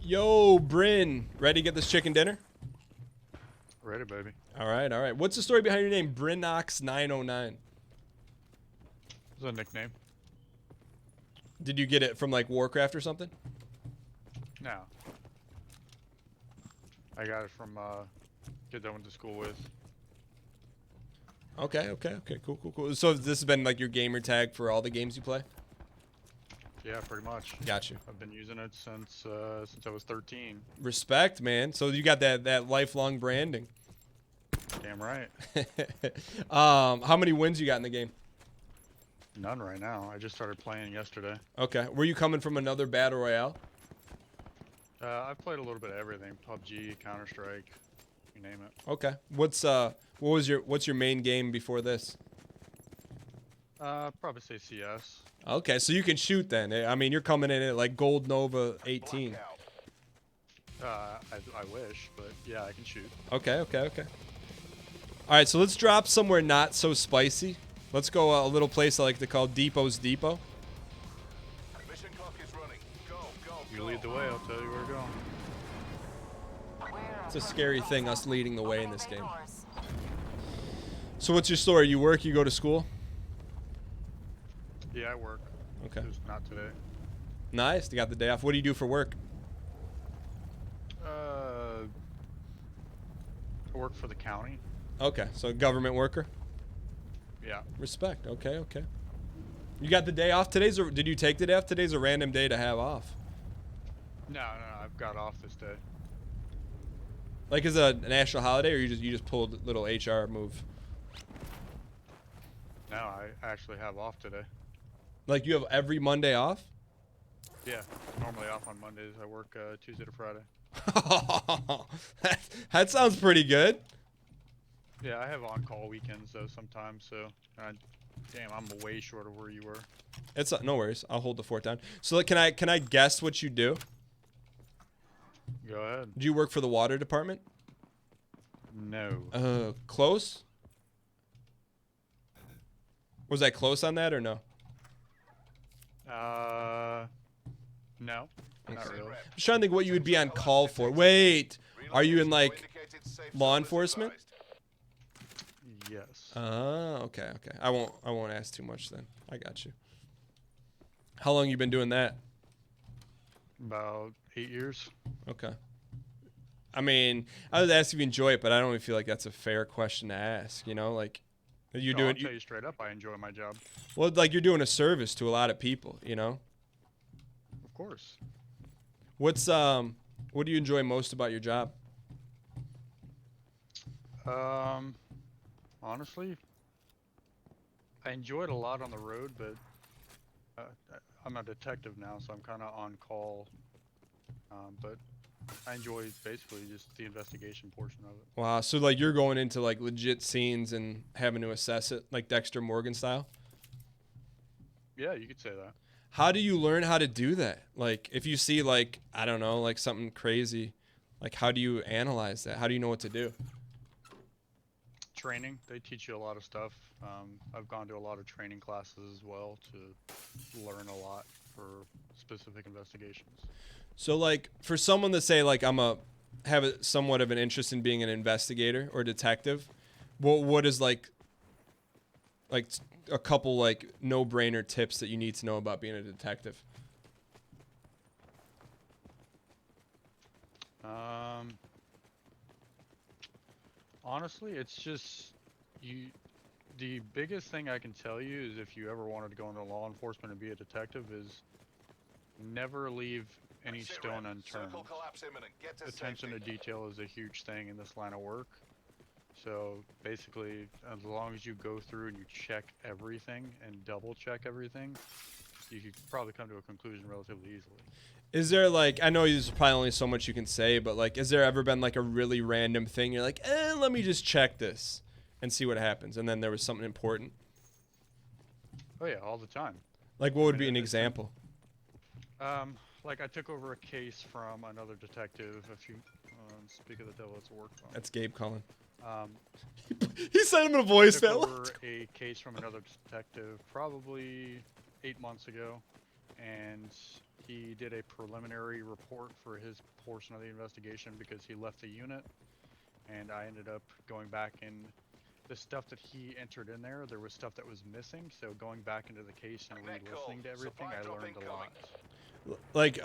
Yo, Bryn, ready to get this chicken dinner? Ready, baby. All right, all right. What's the story behind your name, Brinox909? It's a nickname. Did you get it from like Warcraft or something? No. I got it from kid I went to school with. Okay, cool. So this has been like your gamer tag for all the games you play? Yeah, pretty much. Got you. I've been using it since I was 13. Respect, man. So you got that lifelong branding. Damn right. How many wins you got in the game? None right now. I just started playing yesterday. Okay. Were you coming from another battle royale? I've played a little bit of everything. PUBG, Counter-Strike, you name it. Okay. What's your main game before this? Probably say CS. Okay, so you can shoot then. I mean, you're coming in at like Gold Nova 18. I wish, but yeah, I can shoot. Okay. All right, so let's drop somewhere not so spicy. Let's go a little place I like to call Depot's Depot. Mission clock is running. Go. You lead the way, I'll tell you where to go. It's a scary thing, us leading the way in this game. So what's your story? You work, you go to school? Yeah, I work. Okay. Just not today. Nice, you got the day off. What do you do for work? I work for the county. Okay, so government worker? Yeah. Respect, okay. You got the day off today's, or did you take the day off? Today's a random day to have off. No, I've got off this day. Like, is it a national holiday, or you just pulled a little HR move? No, I actually have off today. Like, you have every Monday off? Yeah, normally off on Mondays. I work Tuesday to Friday. That sounds pretty good. Yeah, I have on-call weekends though sometimes. So, damn, I'm way short of where you were. It's no worries. I'll hold the fort down. So, like, can I guess what you do? Go ahead. Do you work for the water department? No. Close? Was I close on that or no? No. Not really. I'm just trying to think what you would be on call for. Wait, are you in like law enforcement? Yes. Okay. I won't ask too much then. I got you. How long you been doing that? About 8 years. Okay. I mean, I was asking if you enjoy it, but I don't even feel like that's a fair question to ask. You know, like you're I'll doing. tell you straight up, I enjoy my job. Well, like you're doing a service to a lot of people. You know. Of course. What do you enjoy most about your job? Honestly, I enjoy it a lot on the road, but I'm a detective now, so I'm kind of on call. But I enjoy basically just the investigation portion of it. Wow, so like you're going into like legit scenes and having to assess it, like Dexter Morgan style? Yeah, you could say that. How do you learn how to do that? Like if you see like, I don't know, like something crazy, like how do you analyze that? How do you know what to do? Training, they teach you a lot of stuff. I've gone to a lot of training classes as well to learn a lot for specific investigations. So like for someone to say like have a somewhat of an interest in being an investigator or detective, what is like a couple like no-brainer tips that you need to know about being a detective? Honestly, it's just the biggest thing I can tell you is if you ever wanted to go into law enforcement and be a detective is never leave any stone unturned. Attention to detail is a huge thing in this line of work. So basically, as long as you go through and you check everything and double check everything, you could probably come to a conclusion relatively easily. Is there like, I know there's probably only so much you can say, but like, has there ever been like a really random thing you're like, let me just check this and see what happens, and then there was something important? Oh yeah, all the time. Like what would be an example? Like I took over a case from another detective. If you speak of the devil, it's a work phone. That's Gabe calling. He sent him a voice took mail. over a case from another detective probably 8 months ago, and He did a preliminary report for his portion of the investigation because he left the unit, and I ended up going back and the stuff that he entered in there was stuff that was missing. So going back into the case and re-listening to everything, I learned a lot. Like,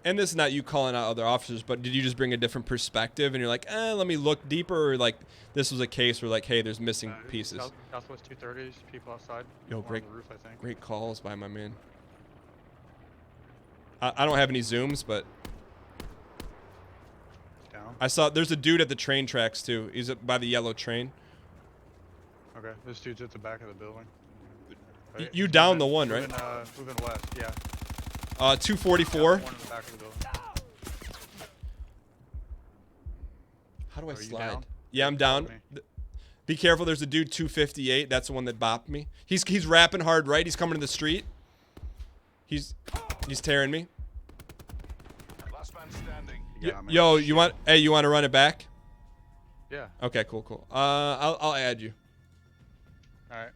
and this is not you calling out other officers, but did you just bring a different perspective and you're like, let me look deeper, or like this was a case where like, hey, there's missing pieces? Southwest 230s, people outside. Yo, One great, on the roof, I think. great calls by my man. I don't have any zooms, but Down. I saw there's a dude at the train tracks too. He's by the yellow train. Okay, this dude's at the back of the building. You downed the one, right? Moving west, yeah. 244. One in the back of the building. How do I Are you slide? down? Yeah, I'm down. Me. Be careful. There's a dude 258. That's the one that bopped me. He's rapping hard right. He's coming to the street. He's tearing me. Last man standing. Yo, you want to run it back? Yeah. Okay, cool. I'll add you. All right.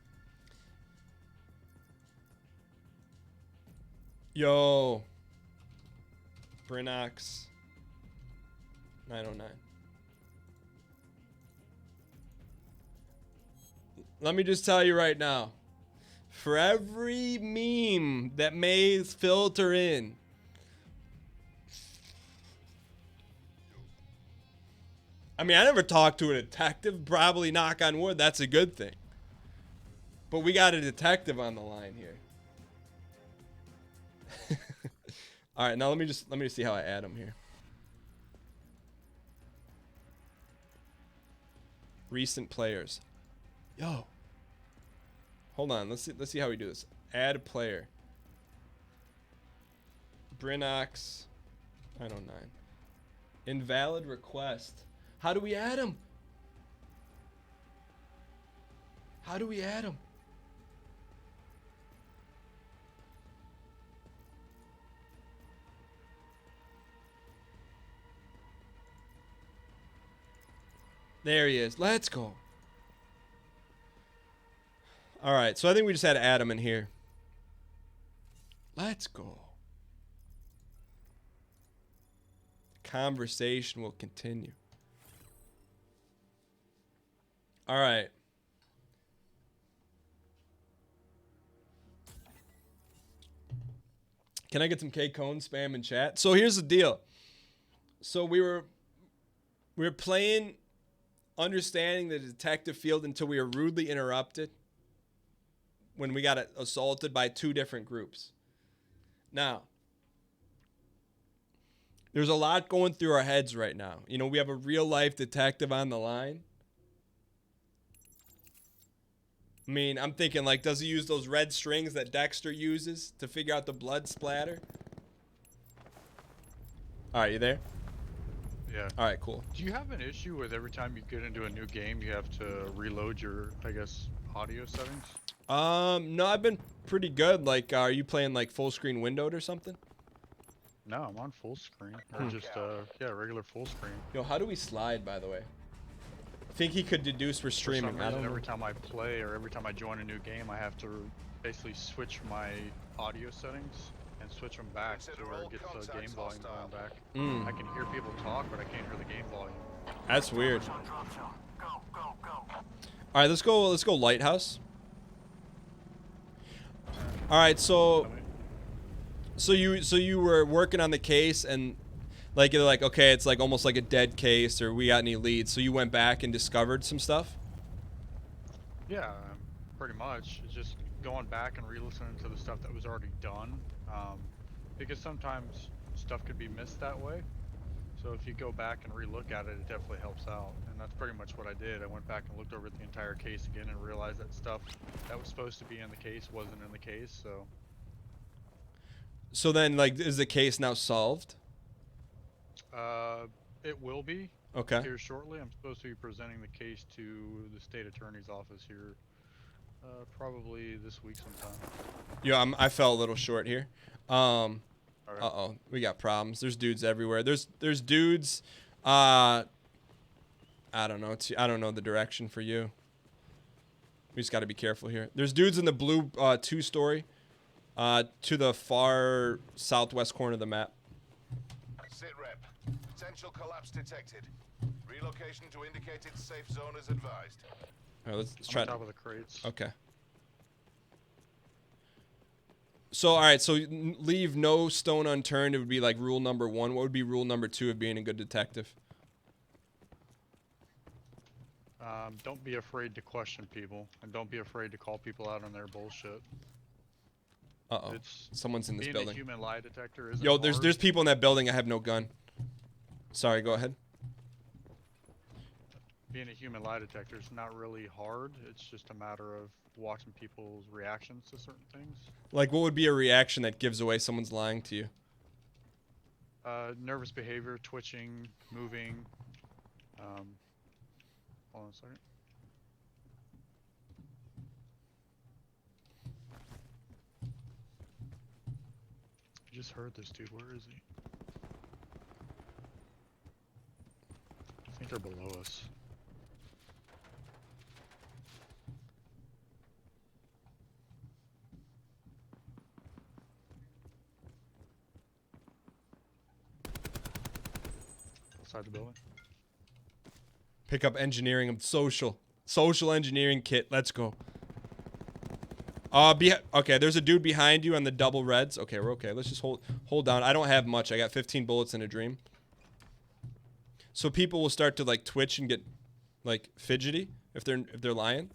Yo. Brinox 909. Let me just tell you right now. For every meme that may filter in, I mean, I never talked to a detective. Probably, knock on wood, that's a good thing. But we got a detective on the line here. All right, now let me just see how I add him here. Recent players. Yo. Hold on. Let's see how we do this. Add a player. Brinox 909. Invalid request. How do we add him? How do we add him? There he is. Let's go. All right, so I think we just had to add him in here. Let's go. The conversation will continue. All right. Can I get some K Cone spam in chat? So here's the deal. So we were playing understanding the detective field until we were rudely interrupted when we got assaulted by two different groups. Now, there's a lot going through our heads right now. You know, we have a real life detective on the line. I mean, I'm thinking, like, does he use those red strings that Dexter uses to figure out the blood splatter? All right, you there? Yeah. All right, cool. Do you have an issue with every time you get into a new game, you have to reload your, I guess, audio settings? No, I've been pretty good. Like, are you playing, like, full screen windowed or something? No, I'm on full screen. Or just, yeah, regular full screen. Yo, how do we slide, by the way? I think he could deduce we're For streaming. some I reason, don't know. every time I play or every time I join a new game, I have to basically switch my audio settings and switch them back to where it gets the game volume going back. I can hear people talk, but I can't hear the game volume. That's weird. All right, let's go Lighthouse. All right, so you were working on the case, and like you're like, okay, it's like almost like a dead case, or we got any leads? So you went back and discovered some stuff. Yeah, pretty much. It's just going back and re-listening to the stuff that was already done, because sometimes stuff could be missed that way. So if you go back and re-look at it, it definitely helps out, and that's pretty much what I did. I went back and looked over the entire case again and realized that stuff that was supposed to be in the case wasn't in the case. So then, like, is the case now solved? It will be. Okay. Here shortly. I'm supposed to be presenting the case to the state attorney's office here, probably this week sometime. Yeah, I fell a little short here. All right. Uh-oh, we got problems. There's dudes everywhere. There's dudes. I don't know. I don't know the direction for you. We just got to be careful here. There's dudes in the blue 2-story. To the far southwest corner of the map. Sit rep. Potential collapse detected. Relocation to indicated safe zone is advised. All right, let's I'm try. on top of the crates. Okay. So, all right. So leave no stone unturned. It would be like rule number 1. What would be rule number 2 of being a good detective? Don't be afraid to question people, and don't be afraid to call people out on their bullshit. Uh-oh. It's Someone's in this being building. a human lie detector isn't Yo, hard. there's people in that building. I have no gun. Sorry, go ahead. Being a human lie detector is not really hard. It's just a matter of watching people's reactions to certain things. Like, what would be a reaction that gives away someone's lying to you? Nervous behavior, twitching, moving. Hold on a second. I just heard this dude. Where is he? I think they're below us. Outside the building. Pick up engineering and social engineering kit. Let's go. Okay, there's a dude behind you on the double reds. Okay, we're okay. Let's just hold down. I don't have much. I got 15 bullets in a dream. So people will start to like twitch and get like fidgety if they're lying.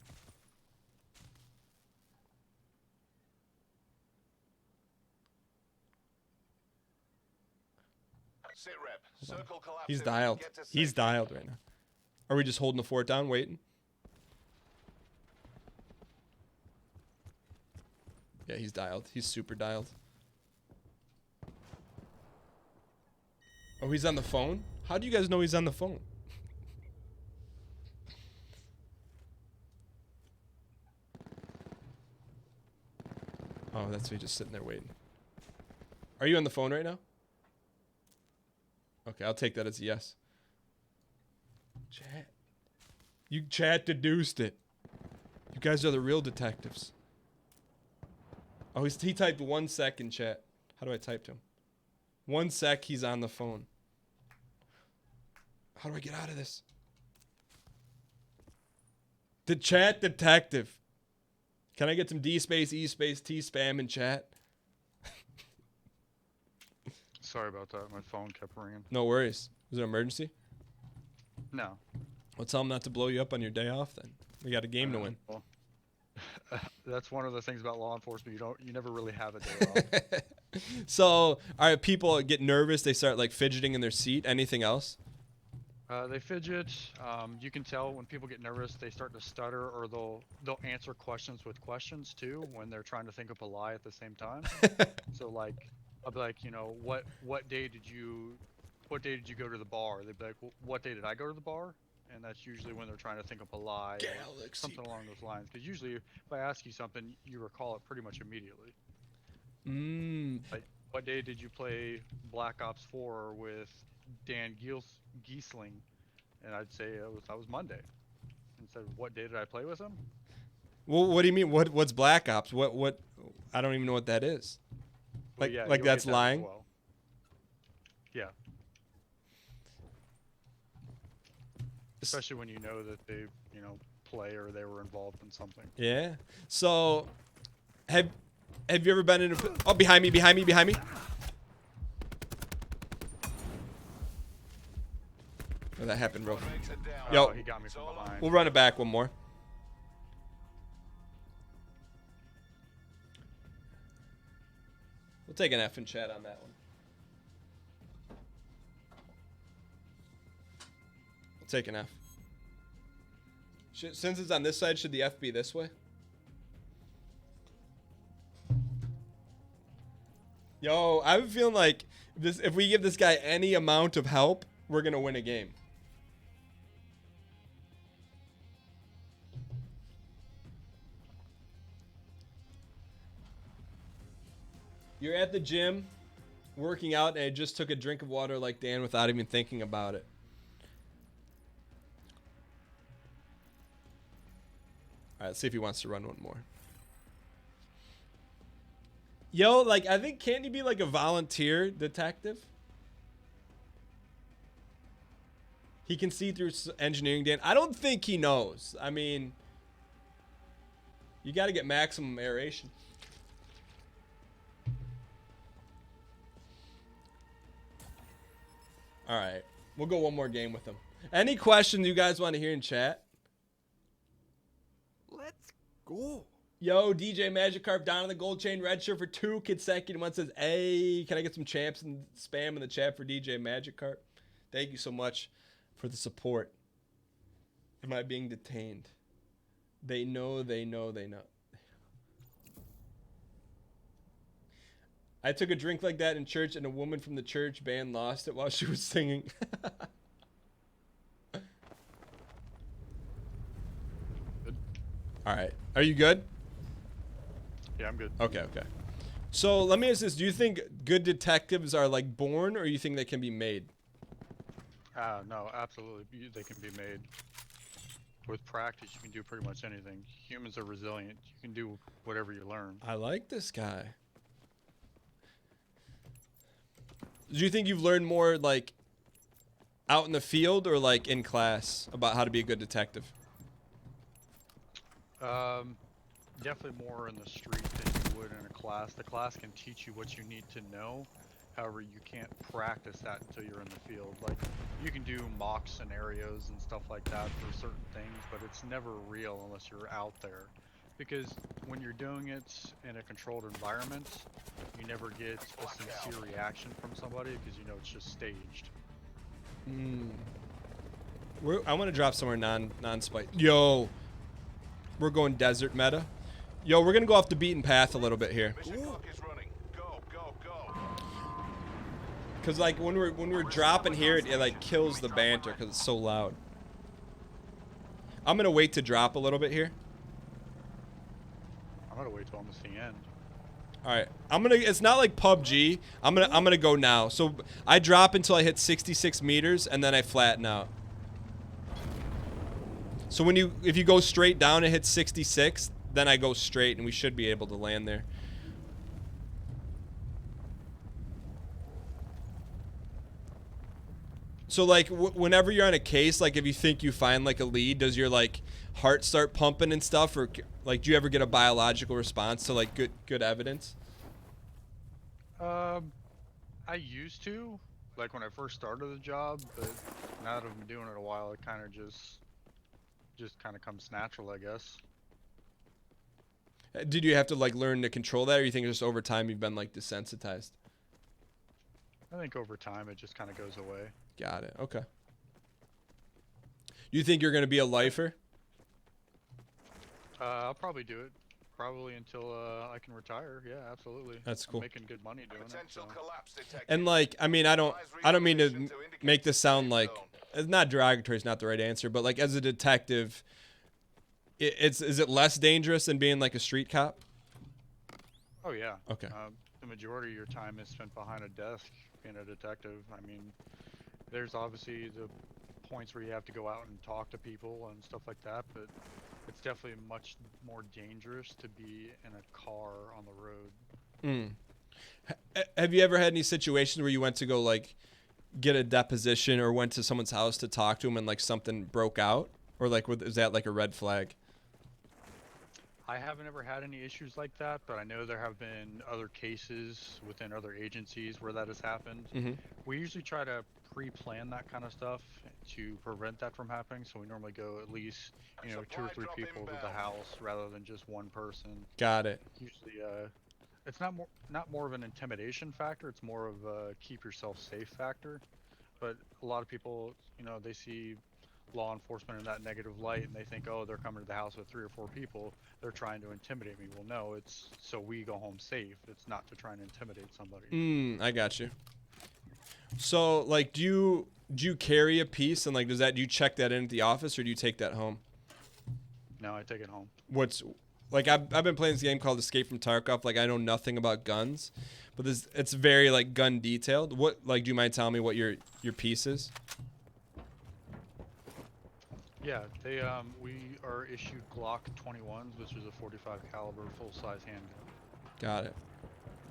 Sit rep. Circle collapse. He's imminent. dialed. Get to He's safe. dialed right now. Are we just holding the fort down, waiting? Yeah, he's dialed. He's super dialed. Oh, he's on the phone? How do you guys know he's on the phone? Oh, that's me just sitting there waiting. Are you on the phone right now? Okay, I'll take that as a yes. Chat. You chat deduced it. You guys are the real detectives. Oh, he typed 1 sec in chat. How do I type to him? 1 sec, he's on the phone. How do I get out of this? The chat detective. Can I get some D space, E space, T spam in chat? Sorry about that. My phone kept ringing. No worries. Was it an emergency? No. Well, tell him not to blow you up on your day off then. We got a game to win. Well, that's one of the things about law enforcement. You never really have a day off. So, all right, people get nervous. They start like fidgeting in their seat. Anything else? They fidget. You can tell when people get nervous, they start to stutter, or they'll answer questions with questions too when they're trying to think up a lie at the same time. So like, I'll be like, what day did you go to the bar? They'd be like, well, what day did I go to the bar? And that's usually when they're trying to think up a lie, or something along those lines. Because usually, if I ask you something, you recall it pretty much immediately. Like, what day did you play Black Ops IV with Dan Giesling? And I'd say that was Monday. And said, what day did I play with him? Well, what do you mean? What's Black Ops? What? I don't even know what that is. Well, Like, yeah, like you'll that's get that as lying? well. Yeah. Especially when you know that they, play or they were involved in something. Yeah. So, have you ever been in a... Oh, behind me. Oh, that happened real... Makes it down. Yo. Oh, he got me from behind. We'll run it back one more. We'll take an F in chat on that one. We'll take an F. Since it's on this side, should the F be this way? Yo, I'm feeling like if we give this guy any amount of help, we're going to win a game. You're at the gym, working out, and I just took a drink of water like Dan without even thinking about it. All right, let's see if he wants to run one more. Yo, like, I think, can't he be like a volunteer detective? He can see through engineering, Dan. I don't think he knows. I mean, you got to get maximum aeration. All right. We'll go one more game with him. Any questions you guys want to hear in chat? Let's go. Yo, DJ Magikarp down on the gold chain red shirt for 2 consecutive months. Says, hey, can I get some champs and spam in the chat for DJ Magikarp? Thank you so much for the support. Am I being detained? They know. I took a drink like that in church, and a woman from the church band lost it while she was singing. Good. All right. Are you good? Yeah, I'm good. Okay. So let me ask this. Do you think good detectives are like born, or you think they can be made? No, absolutely. They can be made. With practice, you can do pretty much anything. Humans are resilient. You can do whatever you learn. I like this guy. Do you think you've learned more like out in the field or like in class about how to be a good detective? Definitely more in the street than you would in a class. The class can teach you what you need to know. However, you can't practice that until you're in the field. Like, you can do mock scenarios and stuff like that for certain things, but it's never real unless you're out there. Because when you're doing it in a controlled environment, you never get a sincere reaction from somebody because you know it's just staged. I want to drop somewhere non-spite. Yo, we're going desert meta. Yo, we're gonna go off the beaten path a little bit here. Mission clock is running. Go. Cause like when we're dropping here, it like kills the banter because it's so loud. I'm gonna wait to drop a little bit here. I'm gonna wait till almost the end. All right, it's not like PUBG. I'm gonna go now. So I drop until I hit 66 meters and then I flatten out. So if you go straight down and hit 66, then I go straight and we should be able to land there. So like whenever you're on a case, like if you think you find like a lead, does your like heart start pumping and stuff, or like do you ever get a biological response to like good evidence? I used to, like when I first started the job, but now that I've been doing it a while, it kind of just kind of comes natural, I guess. Did you have to like learn to control that, or you think just over time you've been like desensitized? I think over time it just kind of goes away. Got it. Okay. You think you're gonna be a lifer? I'll probably do it. Probably until I can retire. Yeah, absolutely. That's cool. I'm making good money doing it. Potential So. collapse detected. And like, I mean, I don't mean to make this sound like it's not derogatory. It's not the right answer, but like as a detective, is it less dangerous than being like a street cop? Oh yeah. Okay. The majority of your time is spent behind a desk being a detective. I mean, there's obviously the points where you have to go out and talk to people and stuff like that, but it's definitely much more dangerous to be in a car on the road. Have you ever had any situations where you went to go like get a deposition or went to someone's house to talk to them and like something broke out, or like is that like a red flag? I haven't ever had any issues like that, but I know there have been other cases within other agencies where that has happened. We usually try to pre-plan that kind of stuff to prevent that from happening, so we normally go at least, 2 or 3 people to the house rather than just one person. Got it. Usually, it's not more of an intimidation factor. It's more of a keep yourself safe factor. But a lot of people, they see law enforcement in that negative light and they think, oh, they're coming to the house with 3 or 4 people. They're trying to intimidate me. Well, no, it's so we go home safe. It's not to try and intimidate somebody. I got you. So like, do you carry a piece, and like do you check that in at the office, or do you take that home? No, I take it home. Like I've been playing this game called Escape from Tarkov. Like I know nothing about guns, but it's very like gun detailed. What, like, do you mind telling me what your piece is? Yeah, we are issued Glock 21s, which is a .45 caliber full-size handgun. Got it.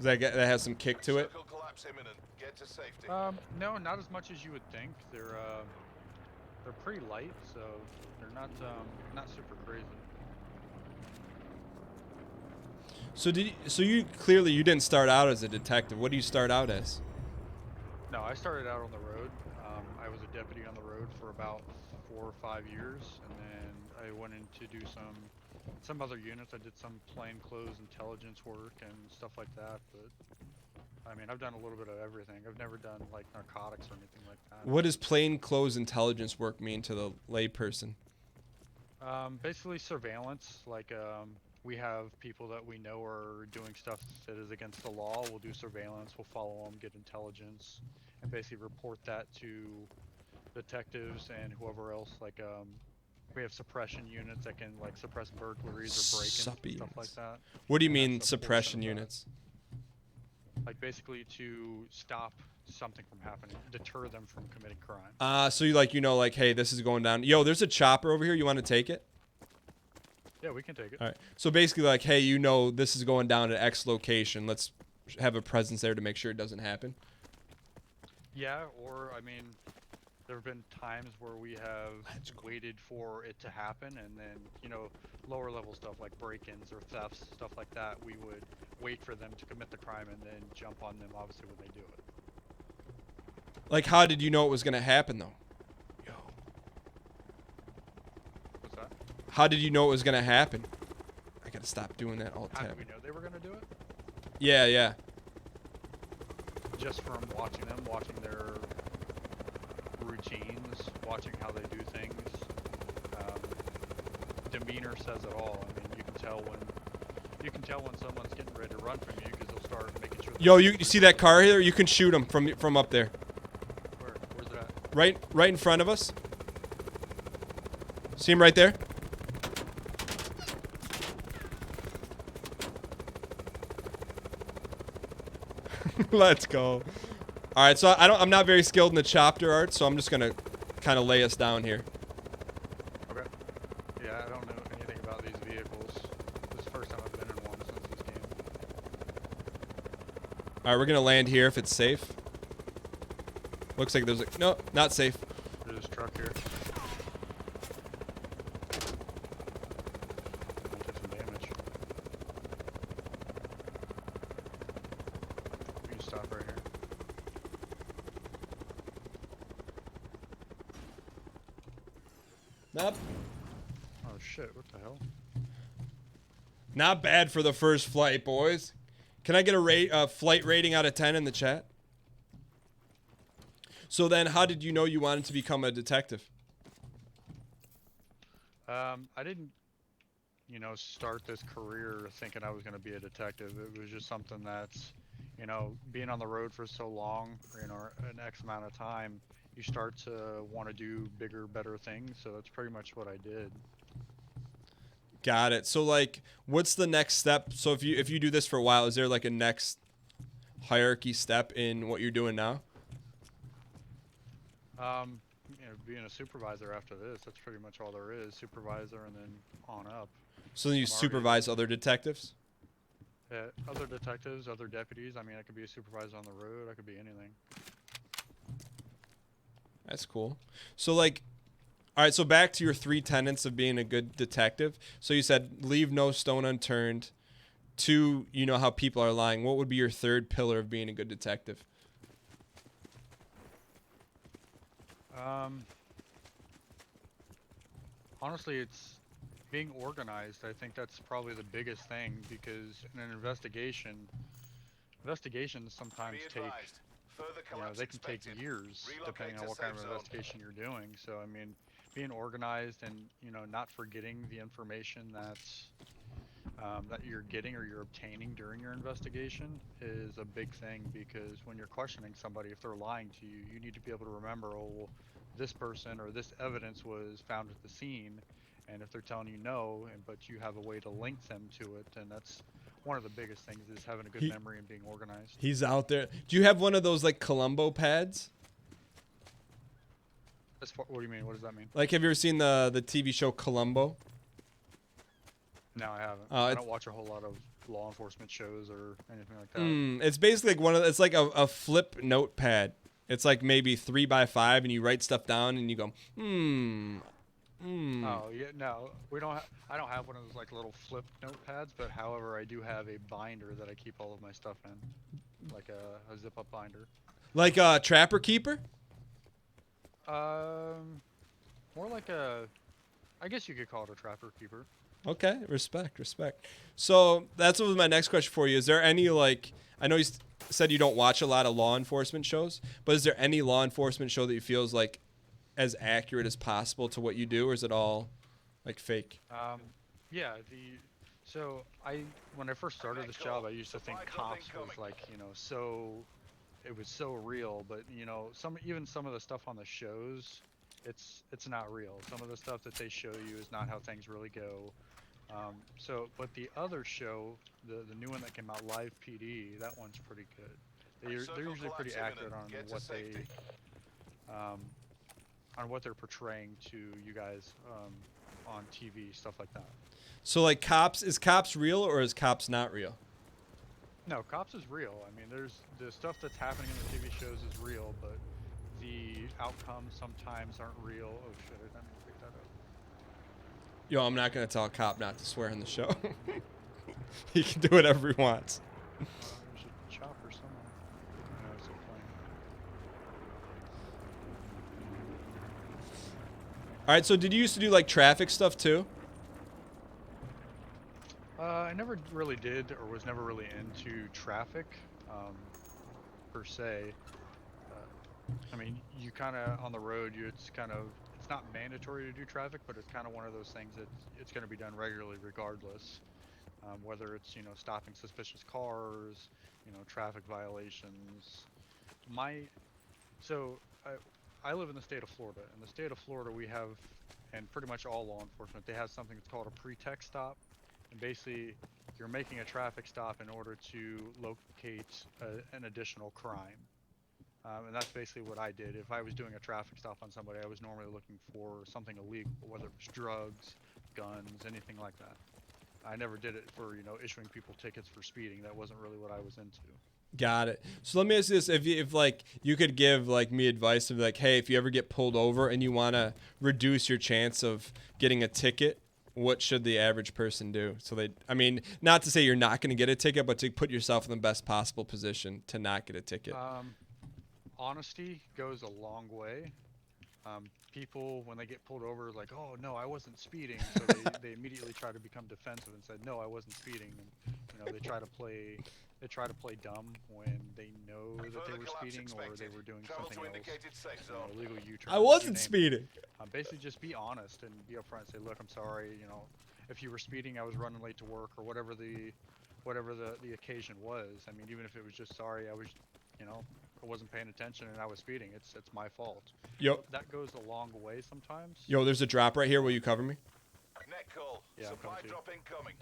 that has some kick to it? Circle collapse imminent. Get to safety. No, not as much as you would think. They're pretty light, so they're not super crazy. So you clearly you didn't start out as a detective. What do you start out as? No, I started out on the road. I was a deputy on the road for about 4 or 5 years, and then I went in to do some other units. I did some plainclothes intelligence work and stuff like that. But I mean, I've done a little bit of everything. I've never done like narcotics or anything like that. What does plainclothes intelligence work mean to the layperson? Basically surveillance. Like we have people that we know are doing stuff that is against the law. We'll do surveillance. We'll follow them, get intelligence, and basically report that to detectives and whoever else. Like we have suppression units that can like suppress burglaries or break-ins and stuff like that. What do you And mean that's a portion suppression of that. units? Like basically to stop something from happening, deter them from committing crime. So you like, hey, this is going down. Yo, there's a chopper over here. You want to take it? Yeah, we can take it. All right. So basically, like, hey, this is going down at X location. Let's have a presence there to make sure it doesn't happen. Yeah, or I mean, there have been times where we have waited for it to happen, and then lower level stuff like break-ins or thefts, stuff like that, we would wait for them to commit the crime and then jump on them. Obviously, when they do it. Like, how did you know it was gonna happen though? Yo. What's that? How did you know it was gonna happen? I gotta stop doing that all the How time. did we know they were gonna do it? Yeah. Just from watching them, watching their routines, watching how they do things. Demeanor says it all. I mean, you can tell when someone's getting ready to run from you because they'll start making sure. Yo, you see that car here? You can shoot him from up there. Where's it at? Right in front of us. See him right there? Let's go. All right, so I'm not very skilled in the chopper art, so I'm just gonna kind of lay us down here. Okay. Yeah, I don't know anything about these vehicles. This is the first time I've been in one since this game. All right, we're gonna land here if it's safe. Looks like there's no, not safe. There's this truck here. Might take some damage. We can stop right here. Nope. Oh shit! What the hell? Not bad for the first flight, boys. Can I get a flight rating out of 10 in the chat? So then, how did you know you wanted to become a detective? I didn't, start this career thinking I was going to be a detective. It was just something that's, being on the road for so long, an X amount of time, you start to want to do bigger, better things. So that's pretty much what I did. Got it. So like, what's the next step? So if you do this for a while, is there like a next hierarchy step in what you're doing now? Being a supervisor after this, that's pretty much all there is. Supervisor and then on up. So then you supervise other detectives? Yeah, other detectives, other deputies. I mean, I could be a supervisor on the road. I could be anything. That's cool. So like, all right, so back to your 3 tenets of being a good detective. So you said leave no stone unturned. 2, you know how people are lying. What would be your 3rd pillar of being a good detective? Honestly, it's being organized. I think that's probably the biggest thing because in an investigations sometimes Be take, advised. Further collapse they can take expected. years depending Relocate on to what kind of safe zone. investigation you're doing. So, I mean, being organized and, not forgetting the information that's, that you're getting or you're obtaining during your investigation is a big thing because when you're questioning somebody, if they're lying to you, you need to be able to remember, oh, well, this person or this evidence was found at the scene, and if they're telling you no, but you have a way to link them to it, then that's one of the biggest things is having a good memory and being organized. He's out there. Do you have one of those like Columbo pads? What do you mean? What does that mean? Like, have you ever seen the TV show Columbo? No, I haven't. I I don't watch a whole lot of law enforcement shows or anything like that. It's basically like it's like a flip notepad. It's like maybe 3x5, and you write stuff down, and you go, Oh yeah, no, we don't. I don't have one of those like little flip notepads, but however, I do have a binder that I keep all of my stuff in, like a zip-up binder. Like a trapper keeper. More like a, I guess you could call it a trapper keeper. Okay, respect. So that's what was my next question for you. Is there any like I know you said you don't watch a lot of law enforcement shows, but is there any law enforcement show that you feel is like as accurate as possible to what you do, or is it all like fake? Yeah. So when I first started this job, I used to think cops was like it was so real, but even some of the stuff on the shows, it's not real. Some of the stuff that they show you is not how things really go. But the other show, the new one that came out, Live PD, that one's pretty good. They're usually pretty accurate on what they're portraying to you guys on TV, stuff like that. So like is cops real or is cops not real? No, cops is real. I mean, there's the stuff that's happening in the TV shows is real, but the outcomes sometimes aren't real. Oh shit, I didn't pick that up. Yo, I'm not gonna tell a cop not to swear in the show. He can do whatever he wants. There's a chopper somewhere. No, it's a plane. All right, so did you used to do like traffic stuff too? I never really did, or was never really into traffic, per se. I mean, you kind of on the road, it's not mandatory to do traffic, but it's kind of one of those things that it's going to be done regularly, regardless. Whether it's stopping suspicious cars, traffic violations. I live in the state of Florida. In the state of Florida, we have, and pretty much all law enforcement, they have something that's called a pretext stop. And basically, you're making a traffic stop in order to locate an additional crime. And that's basically what I did. If I was doing a traffic stop on somebody, I was normally looking for something illegal, whether it was drugs, guns, anything like that. I never did it for, issuing people tickets for speeding. That wasn't really what I was into. Got it. So let me ask you this: if like you could give like me advice of like, hey, if you ever get pulled over and you want to reduce your chance of getting a ticket, what should the average person do? I mean, not to say you're not going to get a ticket, but to put yourself in the best possible position to not get a ticket. Honesty goes a long way. People, when they get pulled over, like, oh no, I wasn't speeding, so they immediately try to become defensive and said, no, I wasn't speeding, and they try to play dumb when they know that they were speeding or they were doing something else, illegal U-turn. I wasn't speeding. Basically, just be honest and be upfront and say, look, I'm sorry, if you were speeding, I was running late to work, or whatever the occasion was. I mean, even if it was just sorry, I was, I wasn't paying attention and I was speeding. It's my fault. Yo, that goes a long way sometimes. Yo, there's a drop right here. Will you cover me? Net call. Yeah, supply drop incoming.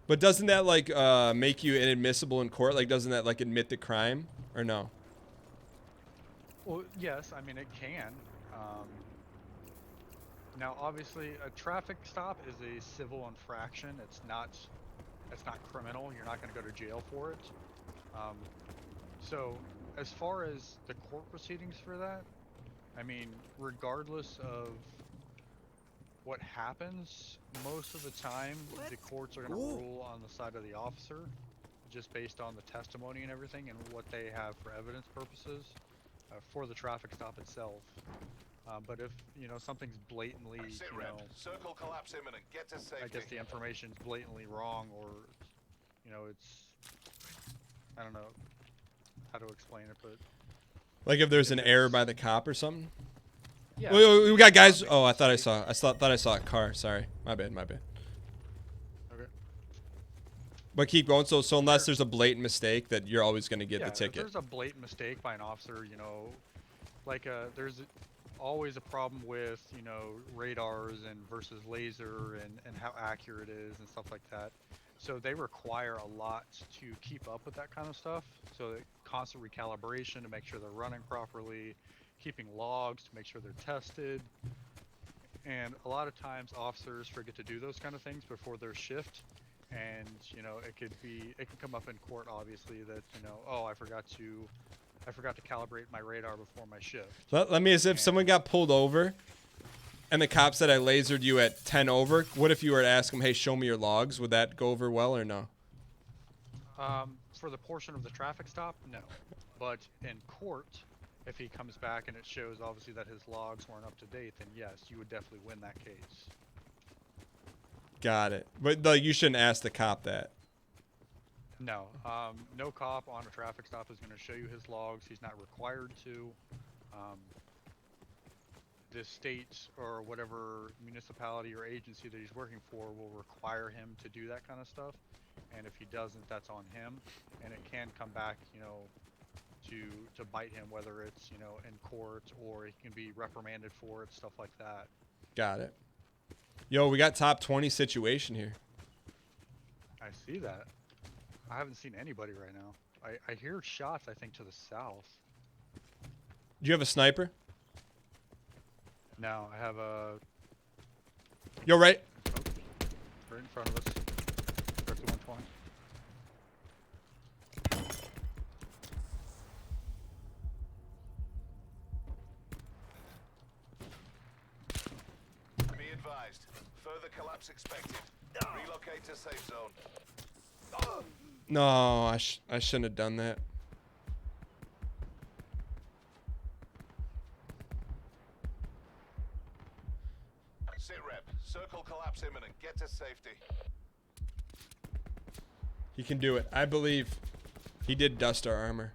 But doesn't that like make you inadmissible in court? Like, doesn't that like admit the crime or no? Well, yes. I mean, it can. Now, obviously, a traffic stop is a civil infraction. It's not criminal. You're not going to go to jail for it. So, as far as the court proceedings for that, I mean, regardless of what happens, most of the time, the courts are going to rule on the side of the officer, just based on the testimony and everything and what they have for evidence purposes for the traffic stop itself. But if something's blatantly, circle collapse imminent. Get to safety. I guess the information's blatantly wrong, or it's, I don't know how to explain it, but like if there's an error by the cop or something. Yeah. We got guys. Oh, I thought I saw a car. Sorry, my bad. Okay. But keep going. So unless there's a blatant mistake, that you're always going to get the If ticket. there's a blatant mistake by an officer, like there's always a problem with radars and versus laser and how accurate it is and stuff like that. So they require a lot to keep up with that kind of stuff. So constant recalibration to make sure they're running properly, keeping logs to make sure they're tested. And a lot of times officers forget to do those kind of things before their shift. And, you know, it can come up in court, obviously, that, you know, oh, I forgot to calibrate my radar before my shift. Let me, as if someone got pulled over and the cop said I lasered you at 10 over. What if you were to ask him, hey, show me your logs? Would that go over well or no? For the portion of the traffic stop, no. But in court, if he comes back and it shows obviously that his logs weren't up to date, then yes, you would definitely win that case. Got it. But like, you shouldn't ask the cop that. No. No cop on a traffic stop is going to show you his logs. He's not required to. The state or whatever municipality or agency that he's working for will require him to do that kind of stuff. And if he doesn't, that's on him. And it can come back, you know, to bite him, whether it's, you know, in court or he can be reprimanded for it, stuff like that. Got it. Yo, we got top 20 situation here. I see that. I haven't seen anybody right now. I hear shots, I think, to the south. Do you have a sniper? No, I have a... Yo, right. Right in front of us. Directly 120. Be advised. Further collapse expected. Relocate to safe zone. No, I shouldn't have done that. Sit rep. Circle collapse imminent. Get to safety. He can do it. I believe he did dust our armor.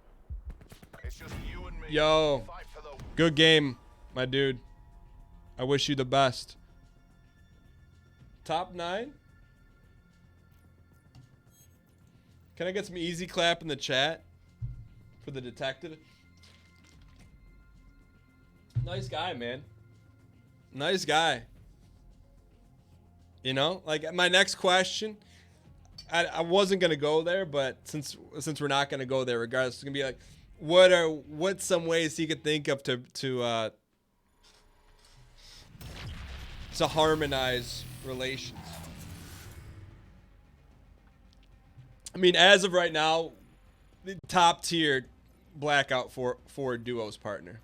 It's just you and me. Yo, Fight for the... good game, my dude. I wish you the best. Top 9? Can I get some easy clap in the chat for the detective? Nice guy, man. Nice guy. You know, like my next question, I wasn't gonna go there, but since we're not gonna go there, regardless, it's gonna be like, what's some ways he could think of to harmonize relations? I mean, as of right now, the top tier Blackout for duos partner.